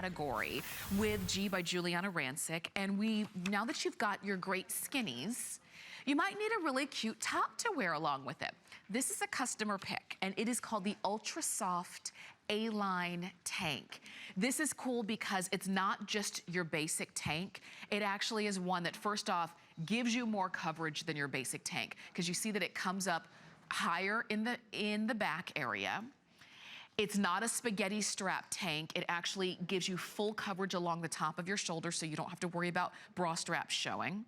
category with G by Giuliana Rancic. And now that you've got your great skinnies, you might need a really cute top to wear along with it. This is a customer pick, and it is called the Ultra Soft ALine tank. This is cool because it's not just your basic tank. It actually is one that, first off, gives you more coverage than your basic tank, because you see that it comes up higher in the back area. It's not a spaghetti strap tank. It actually gives you full coverage along the top of your shoulder, so you don't have to worry about bra straps showing.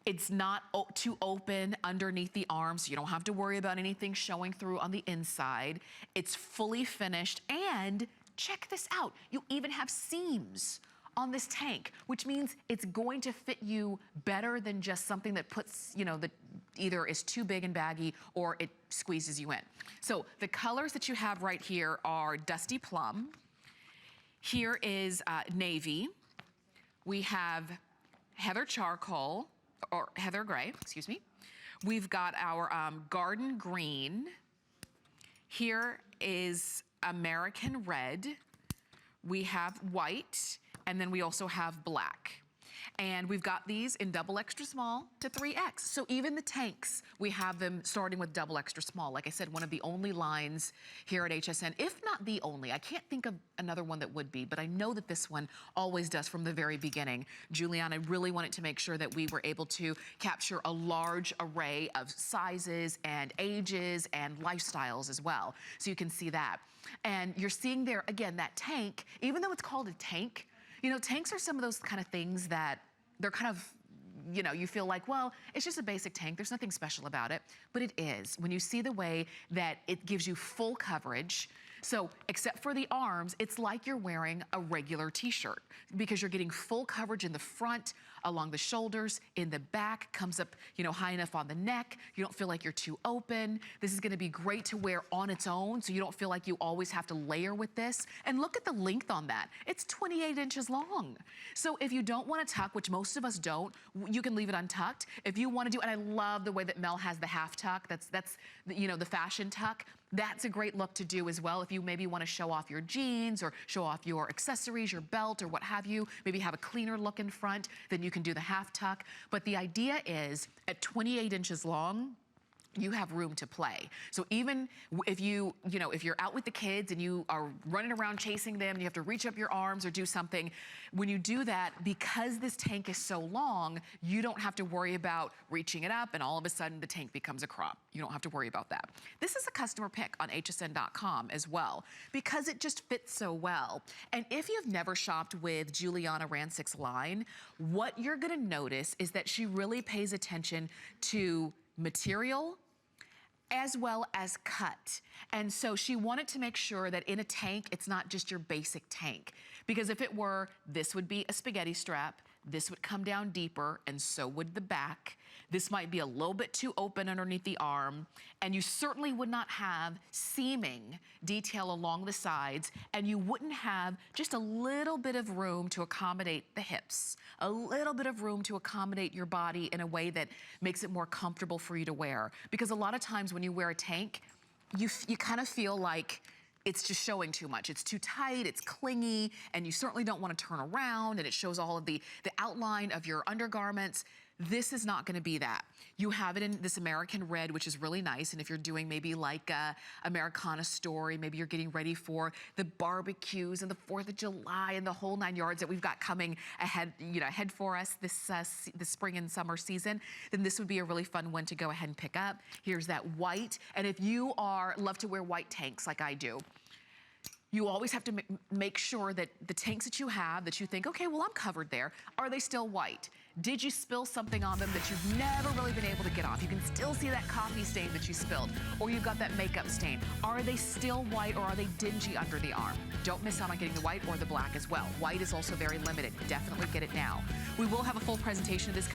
It's not too open underneath the arms, so you don't have to worry about anything showing through on the inside. It's fully finished, and check this out, you even have seams on this tank, which means it's going to fit you better than just something that puts, you know, that either is too big and baggy or it squeezes you in. So the colors that you have right here are Dusty Plum. Here is Navy. We have Heather Charcoal, or Heather Gray, excuse me. We've got our Garden Green. Here is American Red. We have white, and then we also have black. And we've got these in double extra small to 3X. So even the tanks, we have them starting with double extra small. Like I said, one of the only lines here at HSN, if not the only. I can't think of another one that would be, but I know that this one always does from the very beginning. Giuliana really wanted to make sure that we were able to capture a large array of sizes and ages and lifestyles as well. So you can see that. And you're seeing there, again, that tank, even though it's called a tank, you know, tanks are some of those kind of things that they're kind of, you know, you feel like, well, it's just a basic tank. There's nothing special about it, but it is. When you see the way that it gives you full coverage, so except for the arms, it's like you're wearing a regular t-shirt because you're getting full coverage in the front, along the shoulders, in the back, comes up, you know, high enough on the neck. You don't feel like you're too open. This is gonna be great to wear on its own, so you don't feel like you always have to layer with this. And look at the length on that. It's 28 inches long. So if you don't wanna tuck, which most of us don't, you can leave it untucked. If you wanna do, and I love the way that Mel has the half tuck, that's you know, the fashion tuck. That's a great look to do as well if you maybe want to show off your jeans or show off your accessories, your belt or what have you, maybe have a cleaner look in front, then you can do the half tuck. But the idea is at 28 inches long, you have room to play. So even if if you're out with the kids and you are running around chasing them and you have to reach up your arms or do something, when you do that, because this tank is so long, you don't have to worry about reaching it up and all of a sudden the tank becomes a crop. You don't have to worry about that. This is a customer pick on hsn.com as well, because it just fits so well. And if you've never shopped with Giuliana Rancic's line, what you're gonna notice is that she really pays attention to material as well as cut. And so she wanted to make sure that in a tank, it's not just your basic tank. Because if it were, this would be a spaghetti strap, this would come down deeper, and so would the back. This might be a little bit too open underneath the arm, and you certainly would not have seaming detail along the sides, and you wouldn't have just a little bit of room to accommodate the hips, a little bit of room to accommodate your body in a way that makes it more comfortable for you to wear. Because a lot of times when you wear a tank, you kind of feel like it's just showing too much. It's too tight, it's clingy, and you certainly don't want to turn around, and it shows all of the outline of your undergarments. This is not gonna be that. You have it in this American Red, which is really nice, and if you're doing maybe like a Americana story, maybe you're getting ready for the barbecues and the 4th of July and the whole 9 yards that we've got coming ahead, ahead for us this spring and summer season, then this would be a really fun one to go ahead and pick up. Here's that white, and if you love to wear white tanks like I do, you always have to make sure that the tanks that you have, that you think, okay, well, I'm covered there, are they still white? Did you spill something on them that you've never really been able to get off? You can still see that coffee stain that you spilled, or you've got that makeup stain. Are they still white, or are they dingy under the arm? Don't miss out on getting the white or the black as well. White is also very limited. Definitely get it now. We will have a full presentation of this